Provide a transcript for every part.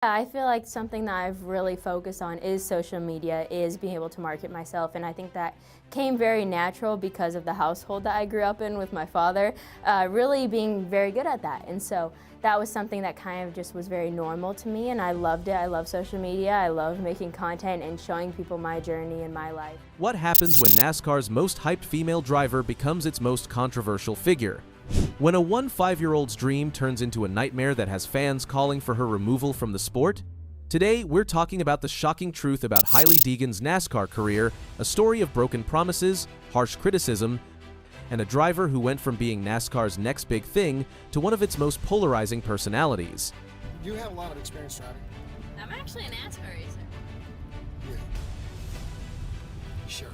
I feel like something that I've really focused on is social media, is being able to market myself, and I think that came very natural because of the household that I grew up in with my father, really being very good at that. And so that was something that kind of just was very normal to me, and I loved it. I love social media. I love making content and showing people my journey and my life. What happens when NASCAR's most hyped female driver becomes its most controversial figure? When a 5-year-old's dream turns into a nightmare that has fans calling for her removal from the sport? Today, we're talking about the shocking truth about Hailie Deegan's NASCAR career, a story of broken promises, harsh criticism, and a driver who went from being NASCAR's next big thing to one of its most polarizing personalities. You have a lot of experience driving. I'm actually a NASCAR racer. Yeah. Sure.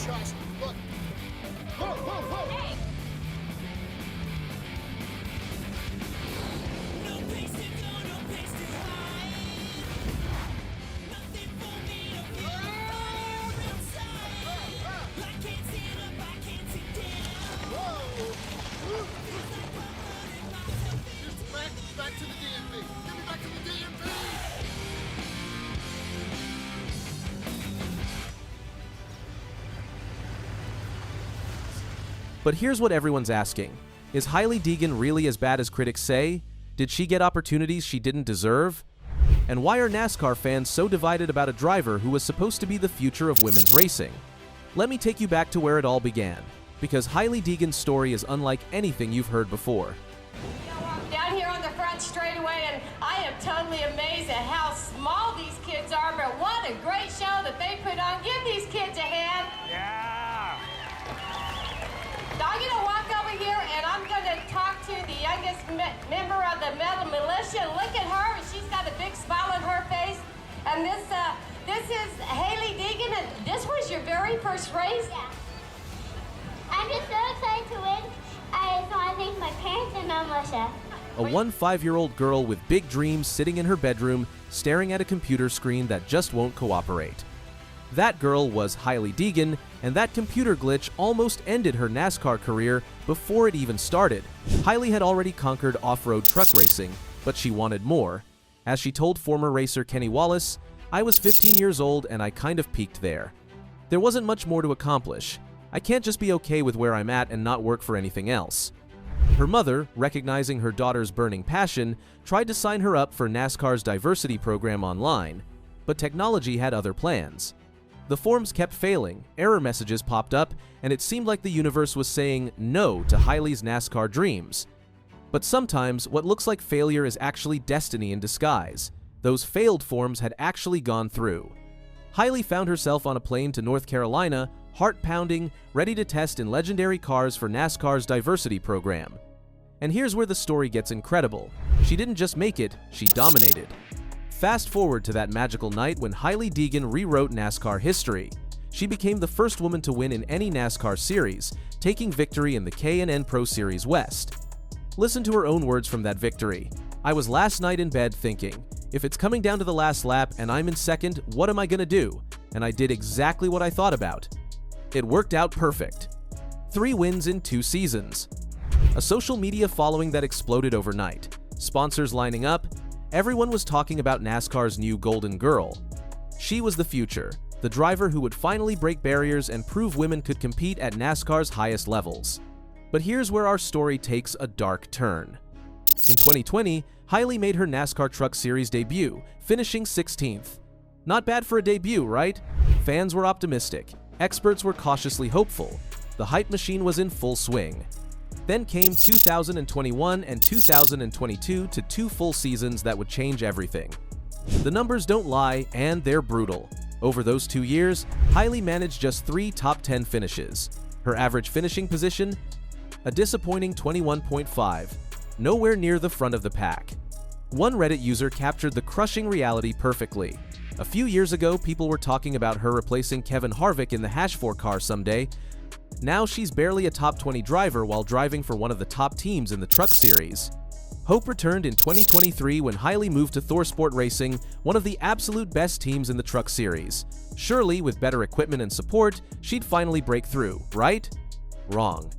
Trust me. Look. Whoa, whoa, whoa. Hey. No place to go, no place to hide. Nothing for me to feel outside. I can't stand up, I can't sit down. Whoa. Just back to the DMV. Get me back to the DMV. But here's what everyone's asking. Is Hailie Deegan really as bad as critics say? Did she get opportunities she didn't deserve? And why are NASCAR fans so divided about a driver who was supposed to be the future of women's racing? Let me take you back to where it all began, because Hailie Deegan's story is unlike anything you've heard before. I'm down here on the front straightaway, and I am totally amazed at how small these kids are, but what a great show that they put on. Give these kids a hand. Yeah! I'm going to walk over here, and I'm going to talk to the youngest member of the Metal Militia. Look at her. She's got a big smile on her face. And this is Hailie Deegan, and this was your very first race? Yeah. I'm just so excited to win. I just want to thank my parents and my militia. A 5-year-old girl with big dreams sitting in her bedroom, staring at a computer screen that just won't cooperate. That girl was Hailie Deegan, and that computer glitch almost ended her NASCAR career before it even started. Hailie had already conquered off-road truck racing, but she wanted more. As she told former racer Kenny Wallace, "I was 15 years old and I kind of peaked there. There wasn't much more to accomplish. I can't just be okay with where I'm at and not work for anything else." Her mother, recognizing her daughter's burning passion, tried to sign her up for NASCAR's diversity program online, but technology had other plans. The forms kept failing, error messages popped up, and it seemed like the universe was saying no to Hailie's NASCAR dreams. But sometimes, what looks like failure is actually destiny in disguise. Those failed forms had actually gone through. Hailie found herself on a plane to North Carolina, heart-pounding, ready to test in legendary cars for NASCAR's diversity program. And here's where the story gets incredible. She didn't just make it, she dominated. Fast forward to that magical night when Hailie Deegan rewrote NASCAR history. She became the first woman to win in any NASCAR series, taking victory in the K&N Pro Series West. Listen to her own words from that victory. "I was last night in bed thinking, if it's coming down to the last lap and I'm in second, what am I gonna do? And I did exactly what I thought about. It worked out perfect." 3 wins in 2 seasons. A social media following that exploded overnight. Sponsors lining up. Everyone was talking about NASCAR's new Golden Girl. She was the future, the driver who would finally break barriers and prove women could compete at NASCAR's highest levels. But here's where our story takes a dark turn. In 2020, Hailie made her NASCAR Truck Series debut, finishing 16th. Not bad for a debut, right? Fans were optimistic. Experts were cautiously hopeful. The hype machine was in full swing. Then came 2021 and 2022 to 2 full seasons that would change everything. The numbers don't lie, and they're brutal. Over those 2 years, Hailie managed just 3 top 10 finishes. Her average finishing position? A disappointing 21.5, nowhere near the front of the pack. One Reddit user captured the crushing reality perfectly. A few years ago, people were talking about her replacing Kevin Harvick in the Hash4 car someday. Now she's barely a top 20 driver while driving for one of the top teams in the Truck Series. Hope returned in 2023 when Hailie moved to ThorSport Racing, one of the absolute best teams in the Truck Series. Surely, with better equipment and support, she'd finally break through, right? Wrong.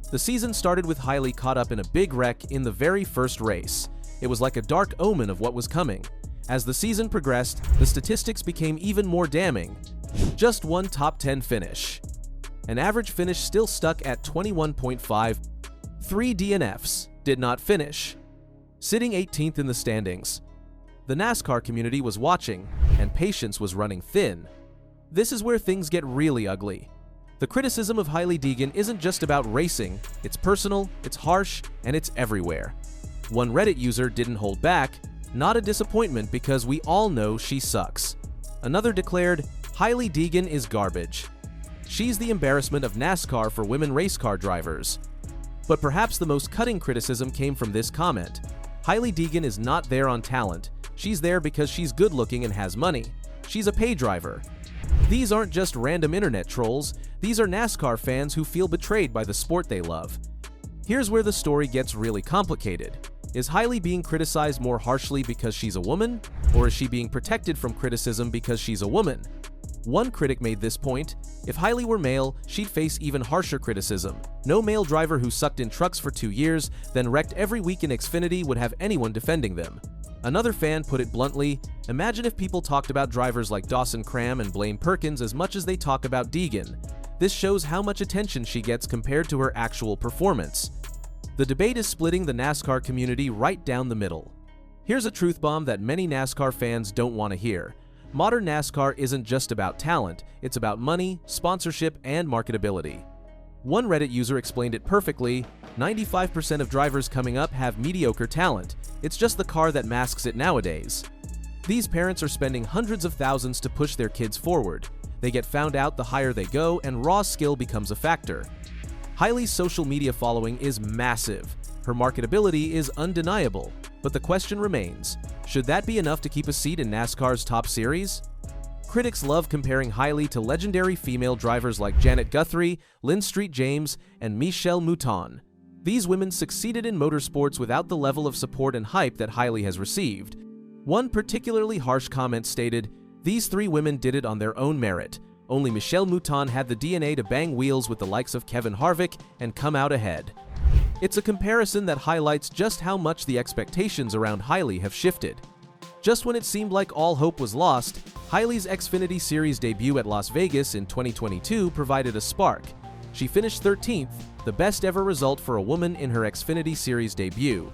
The season started with Hailie caught up in a big wreck in the very first race. It was like a dark omen of what was coming. As the season progressed, the statistics became even more damning. Just one top 10 finish. An average finish still stuck at 21.5. 3 DNFs did not finish. Sitting 18th in the standings. The NASCAR community was watching, and patience was running thin. This is where things get really ugly. The criticism of Hailie Deegan isn't just about racing, it's personal, it's harsh, and it's everywhere. One Reddit user didn't hold back, not a disappointment because we all know she sucks. Another declared, Hailie Deegan is garbage. She's the embarrassment of NASCAR for women race car drivers. But perhaps the most cutting criticism came from this comment. Hailie Deegan is not there on talent, she's there because she's good looking and has money. She's a pay driver. These aren't just random internet trolls, these are NASCAR fans who feel betrayed by the sport they love. Here's where the story gets really complicated. Is Hailie being criticized more harshly because she's a woman? Or is she being protected from criticism because she's a woman? One critic made this point, if Hailie were male, she'd face even harsher criticism. No male driver who sucked in trucks for 2 years, then wrecked every week in Xfinity would have anyone defending them. Another fan put it bluntly, imagine if people talked about drivers like Dawson Cram and Blaine Perkins as much as they talk about Deegan. This shows how much attention she gets compared to her actual performance. The debate is splitting the NASCAR community right down the middle. Here's a truth bomb that many NASCAR fans don't want to hear. Modern NASCAR isn't just about talent, it's about money, sponsorship, and marketability. One Reddit user explained it perfectly, 95% of drivers coming up have mediocre talent, it's just the car that masks it nowadays. These parents are spending hundreds of thousands to push their kids forward. They get found out the higher they go, and raw skill becomes a factor. Hailie's social media following is massive. Her marketability is undeniable, but the question remains, should that be enough to keep a seat in NASCAR's top series? Critics love comparing Hailie to legendary female drivers like Janet Guthrie, Lynn Street James, and Michelle Mouton. These women succeeded in motorsports without the level of support and hype that Hailie has received. One particularly harsh comment stated, "These 3 women did it on their own merit. Only Michelle Mouton had the DNA to bang wheels with the likes of Kevin Harvick and come out ahead." It's a comparison that highlights just how much the expectations around Hailie have shifted. Just when it seemed like all hope was lost, Hailie's Xfinity Series debut at Las Vegas in 2022 provided a spark. She finished 13th, the best ever result for a woman in her Xfinity Series debut.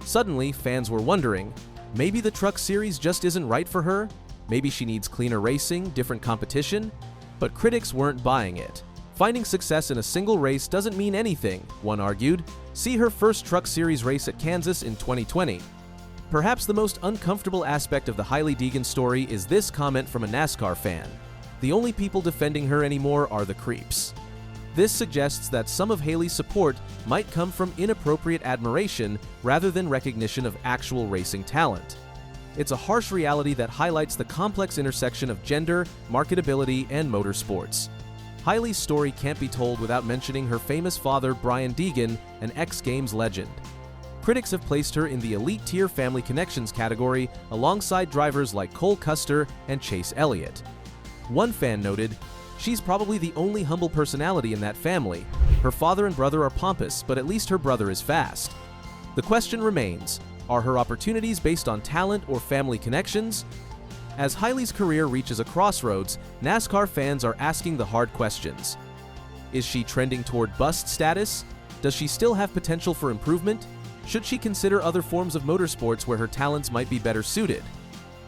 Suddenly, fans were wondering, maybe the Truck Series just isn't right for her? Maybe she needs cleaner racing, different competition? But critics weren't buying it. Finding success in a single race doesn't mean anything, one argued. See her first Truck Series race at Kansas in 2020. Perhaps the most uncomfortable aspect of the Hailie Deegan story is this comment from a NASCAR fan. The only people defending her anymore are the creeps. This suggests that some of Hailie's support might come from inappropriate admiration rather than recognition of actual racing talent. It's a harsh reality that highlights the complex intersection of gender, marketability, and motorsports. Hailie's story can't be told without mentioning her famous father, Brian Deegan, an X Games legend. Critics have placed her in the elite tier family connections category alongside drivers like Cole Custer and Chase Elliott. One fan noted, "She's probably the only humble personality in that family. Her father and brother are pompous, but at least her brother is fast." The question remains, are her opportunities based on talent or family connections? As Hailie's career reaches a crossroads, NASCAR fans are asking the hard questions. Is she trending toward bust status? Does she still have potential for improvement? Should she consider other forms of motorsports where her talents might be better suited?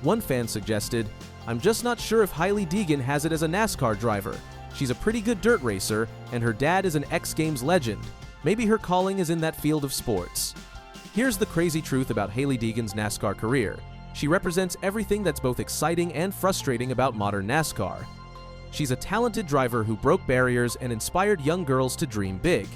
One fan suggested, "I'm just not sure if Hailie Deegan has it as a NASCAR driver. She's a pretty good dirt racer, and her dad is an X Games legend. Maybe her calling is in that field of sports." Here's the crazy truth about Hailie Deegan's NASCAR career. She represents everything that's both exciting and frustrating about modern NASCAR. She's a talented driver who broke barriers and inspired young girls to dream big.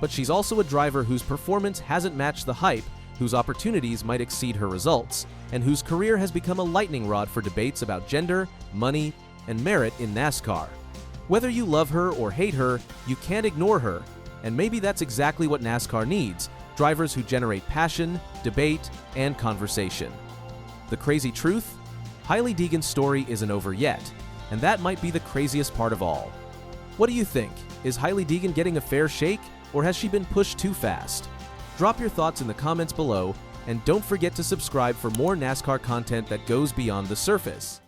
But she's also a driver whose performance hasn't matched the hype, whose opportunities might exceed her results, and whose career has become a lightning rod for debates about gender, money, and merit in NASCAR. Whether you love her or hate her, you can't ignore her, and maybe that's exactly what NASCAR needs, drivers who generate passion, debate, and conversation. The crazy truth? Hailie Deegan's story isn't over yet, and that might be the craziest part of all. What do you think? Is Hailie Deegan getting a fair shake? or has she been pushed too fast? Drop your thoughts in the comments below, and don't forget to subscribe for more NASCAR content that goes beyond the surface.